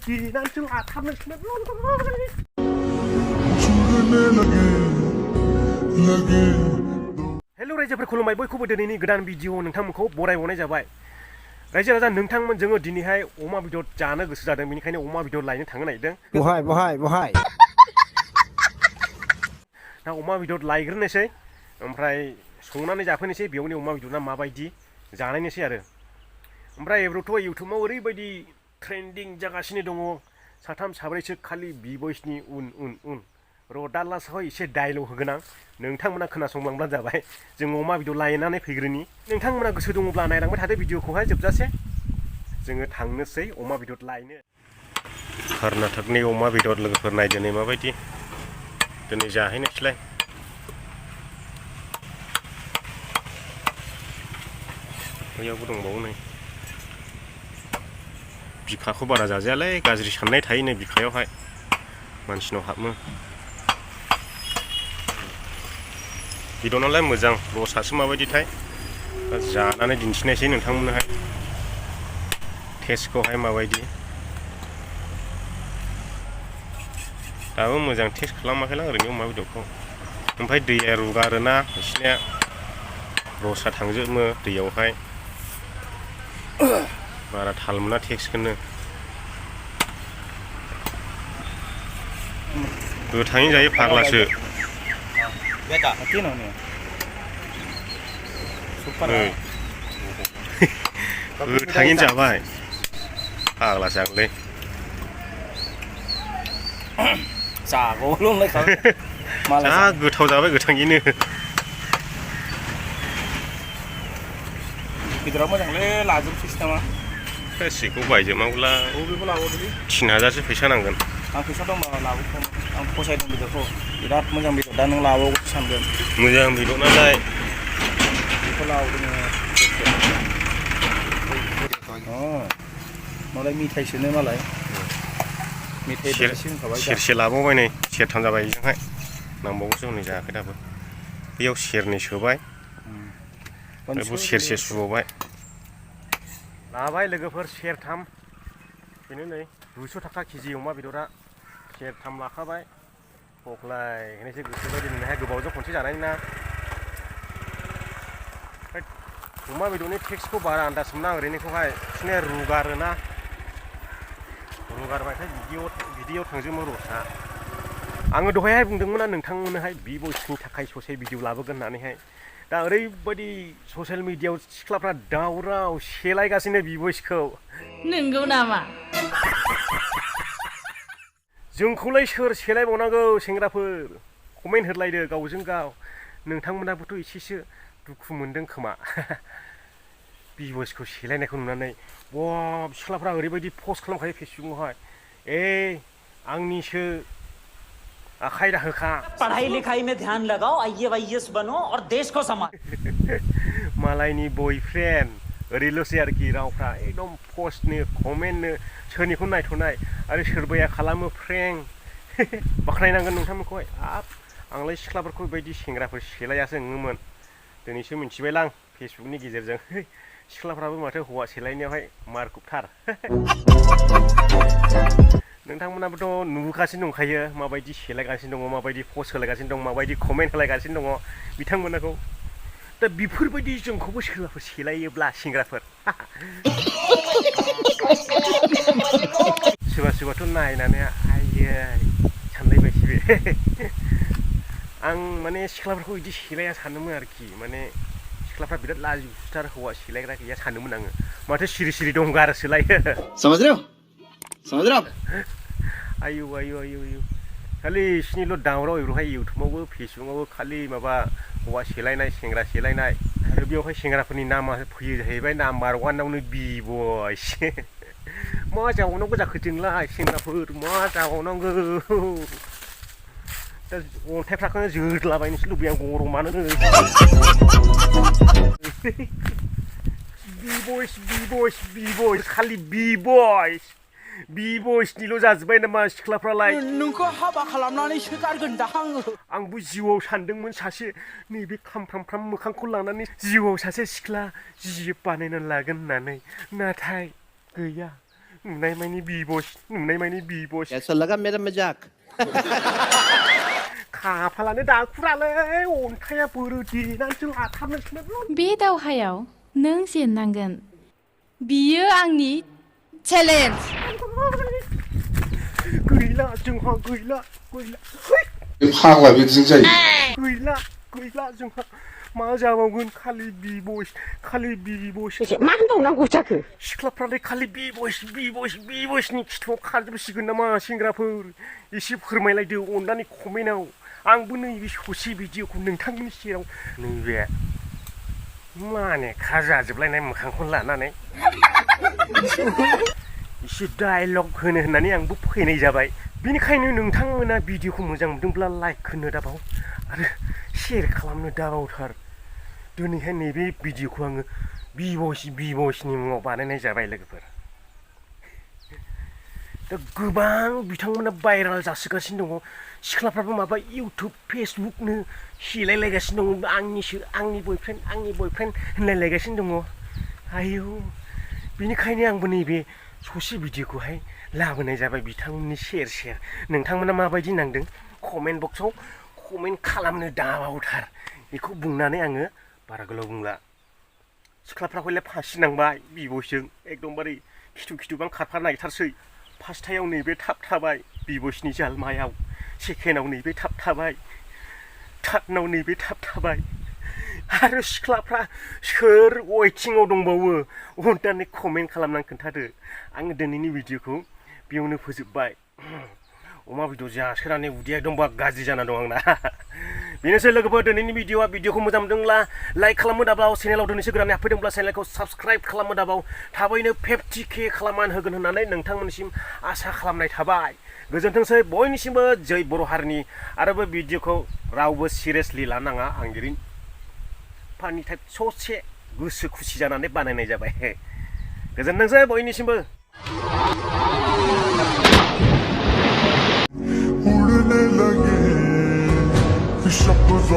दिनानैसो लाथारनोसैमोन हेल' रायजोफोर खुलुमबाय बयखौबो दिनैनि गोदान भिडिअ नोंथांमोनखौ बरायबावनाय जाबाय रायजो राजा नोंथांमोन जोङो दिनैहाय अमा बेदर जानो गोसो जादों बेनिखायनो अमा बेदर लायनो थांनो नागिरदों बहाय दा अमा बेदर लायग्रोनोसै ओमफ्राय संनानै जाफैनोसै बेयावनि अमा बेदरा माबायदि जानायनोसै आरो ओमफ्राय एब्रथ' इउटुबाव ओरैबायदि ट्रेन्डिं जागासिनो दङ साथाम साब्रैसो खालि बिबयसनि उन र' दा लास्टआवहाय एसे डायलग होगोन आं नोंथांमोना खोनासंलांब्लानो जाबाय जों अमा बेदर लायनानै फैग्रोनि नोंथांमोना गोसो दङब्ला नायलांबाय थादो भिडिअखौहाय जोबजासे जोङो थांनोसै अमा बेदर लायनो कर्नाटकनि अमा बेदर लोगोफोर नायदो नै माबायदि दिनै जाहैनोसैलाय बैयावबो दंबावो नै बिखाखौ बारा जाजायालै गाज्रि साननाय थायो नै बिखायावहाय मानसिनाव हाबमो बेदरालाय मोजां रसासो माबायदिथाय जानानै दिन्थिनायसै नोंथांमोननोहाय टेस्टखौहाय माबायदि दाबो मोजां टेस्ट खालामाखैलां ओरैनो अमा बेदरखौ ओमफ्राय दैया रुगारोना बिसिनिया रसा थांजोबो दैयावहाय बारा थाल मोना टेस्टखौनो गोथाङै जायो फाग्लासो गोथाङैनो जाबाय फाग्लासो आंलै जा गोथाव जाबाय गोथाङैनो बेदरा मोजांलै लाजोबसैसो नामा गासैखौ बायजोबनांगौब्ला 3000सो फैसा नांगोन आं फैसा दंबा लाबोगौमोन आं फसायदों बेदरखौ बिराद मोजां बेदर दा नों लाबोगौसो सानगोन मोजां बेदर नालाय बेखौ लाबोदों नोङो मालाय मिथाइसोनो मालाय मेथाइ सेरसे लाबावबाय नै सेरथाम जाबाय बेजोंहाय नांबावगौसो हनै जायाखै दाबो बेयाव सेरनै सोबाय बेखौ सेरसे सुबावबाय लाबाय लोगोफोर सेरथाम बेनो नै 200 थाखा केजि अमा बेदरा सेरथाम लाखाबाय पक्लाय होनोसै गोसोबायदि नोंहाय गोबावजों खनसे जानाय ना अमा बेदरनि टेक्सखौ बारा आन्दाज मोना ओरैनोखौहाय बिसोरनिया रुगारोना रुगारबाथाय बिदियाव थांजोबो रसा आङो दहायहाय बुंदोंमोन ना नोंथांमोननोहाय बिबयसनि थाखाय ससे भिडिअ लाबोगोन होननानैहाय दा ओरैबायदि ससियेल मिडियायाव सिख्लाफ्रा दावराव सेलायगासिनो बिबयसखौ नंगौ नामा जोंखौलाय सोर सेलायबावनांगौ सेंग्राफोर कमेन्ट होलायदो गावजों गाव नोंथांमोनाबोथ' एसेसो दुखु मोनदों खोमा बिबयसखौ सेलायनायखौ नुनानै वाव सिख्लाफ्रा ओरैबायदि पस्ट खालामखायो फेसबुकआवहाय आंनिसो आखाइ दाहोखा पढ़ाई लिखाई में ध्यान लगाओ आईएएस बनो और देश को संभालो मालायनि बयफ्रेन्ड ओरैल'सै आरोखि रावफ्रा एकदम पस्टनो कमेन्टनो सोरनिखौ नायथ'नाय आरो सोरबाया खालामो फ्रेंक बाख्नायनांगोन नोंथांमोनखौहाय आंलाय सिख्लाफोरखौ बेबायदि सेंग्राफोर सेलायासो नङोमोन दिनैसो मिथिबायलां फेसबुकनि गेजेरजों सिख्लाफ्राबो माथो हौवा सेलायनायावहाय मारकुबथार नोंथांमोनाबोथ' नुबोगासिनो दंखायो माबायदि सेलायगासिनो दङ माबायदि पस्ट होलायगासिनो दं माबायदि कमेन्ट होलायगासिनो दङ बिथांमोनाखौ दा बेफोरबायदि जोंखौबो सोरबाफोर सेलायोब्ला सेंग्राफोर सोरबाथ' नायनानै आयै सानलायबायसो बे आं माने सिख्लाफोरखौ बिदि सेलाया सानोमोन आरोखि माने सिख्लाफ्रा बिराद लाजि खुथार हौवा सेलायग्रा गैया सानोमोन आङो माथो सिरि सिरि दंगारोसोलायो आयु खालि इसिनिल' दावराव बेवहाय इउटुबावबो फेसबुकआवबो खालि माबा हौवा सेलायनाय सेंग्रा सेलायनाय आरो बेवहाय सेंग्राफोरनि नामा फैयो जाहैबाय नाम्बार 1आवनो बिबयस मा जाबावनांगौ जाखो जोंलाय सेंग्राफोर मा जाबावनांगौ दा अन्थाइफ्राखौनो जोदलाबायनोसो लुबैयो आं गरमानो बिबयस खालि बिबयसनिल' जाजोब्बाय नामा सिख्लाफ्रालाय नोंखौ हाबा खालामनानैसो गारगोन दा आङो आंबो जिउआव सानदोंमोन सासे नैबे खामफ्राम मोखांखौ लानानै जिउआव सासे सिख्ला जिब बानायनानै लागोन होननानै नाथाय गैया नुनाय मानि बिबस नुनाय मानि बिबस कैसा लगा मेरा मजाक खाफालानो दाखुरालै अन्थाइआ बोरो देनानैसो लाथारनोसैमोन बे दावहायाव नों जेननांगोन बियो आंनि चेलेन्ज गैला जोंहा गैला फाग्ला बिदिजों जायो गैला जोंहा मा जाबावगोन खालि बिबस मा होनबावनांगौ जाखो सिख्लाफ्रालाय खालि बिबसनि खिथुआव खारजोबसिगोन नामा सेंग्राफोर एसे फोरमायलायदो अननानै कमेन्टआव आंबो नैबे ससे भिडिअखौ नोंथांमोननि सेराव नैबे माने खाजाजोबलायनाय मोखांखौनो लानानै एसे डायलग होनो होननानै आंबो फैनाय जाबाय बेनिखायनो नोंथांमोना भिडिअखौ मोजां मोनदोंब्ला लाइक होनो दाबाव आरो शेयार खालामनो दाबावथार दिनैहाय नैबे भिडिअखौ आङो बिबसनि मुङाव बानायनाय जाबाय लोगोफोर दा गोबां बिथांमोना भाइराल जासोगासिनो दङ सिख्लाफ्राबो माबा इउटुब फेसबुकनो हेलायलायगासिनो दङ आंनि बयफ्रेन्ड होनलायलायगासिनो दङ आयौ बेनिखायनो आंबो नैबे ससे भिडिअखौहाय लाबोनाय जाबाय बिथांमोननि सेर नोंथांमोना माबायदि नांदों कमेन्ट बक्सआव कमेन्ट खालामनो दाबावथार बेखौ बुंनानै आङो बारा गोलाव बुंला सिख्लाफ्रा हयले फासि नांबाय बिबसजों एकदमबारे खिथु खारफा नायथारसै फार्स्टआव नैबे थाबथाबाय बिबसनि जालमायाव सेकेन्डआव नैबे थाबथाबाय थार्डनाव नैबे थाबथाबाय आरो सिख्लाफ्रा सोर वेटिंआव दंबावो अननानै कमेन्ट खालामनानै खोन्थादो आङो दिनैनि भिडिअखौ बेयावनो फोजोबबाय अमा बेदर जासोनानै उदैया एकदमबा गाज्रि जाना दं आंना बेनोसै लोगोफोर दिनैनि भिडिअखौ मोजां मोनदोंब्ला लाइक खालामनो दाबाव चेनेलाव दिनैसो गोदानै हाबफैदोंब्ला चेनेलखौ साबस्क्राइब खालामनो दाबाव थाबैनो 50K खालामनानै होगोन होननानै नोंथांमोननिसिम आसा खालामनाय थाबाय गोजोनथोंसै बयनिसिमबो जै बर' हारिनि आरो बे भिडिअखौ रावबो सिरियासलि लानाङा आं ओरैनो फानि टाइप ससे गोसो खुसि जानानै बानायनाय जाबाय गोजोनथोंसै बयनिसिमबो उड़ने लगे शब्द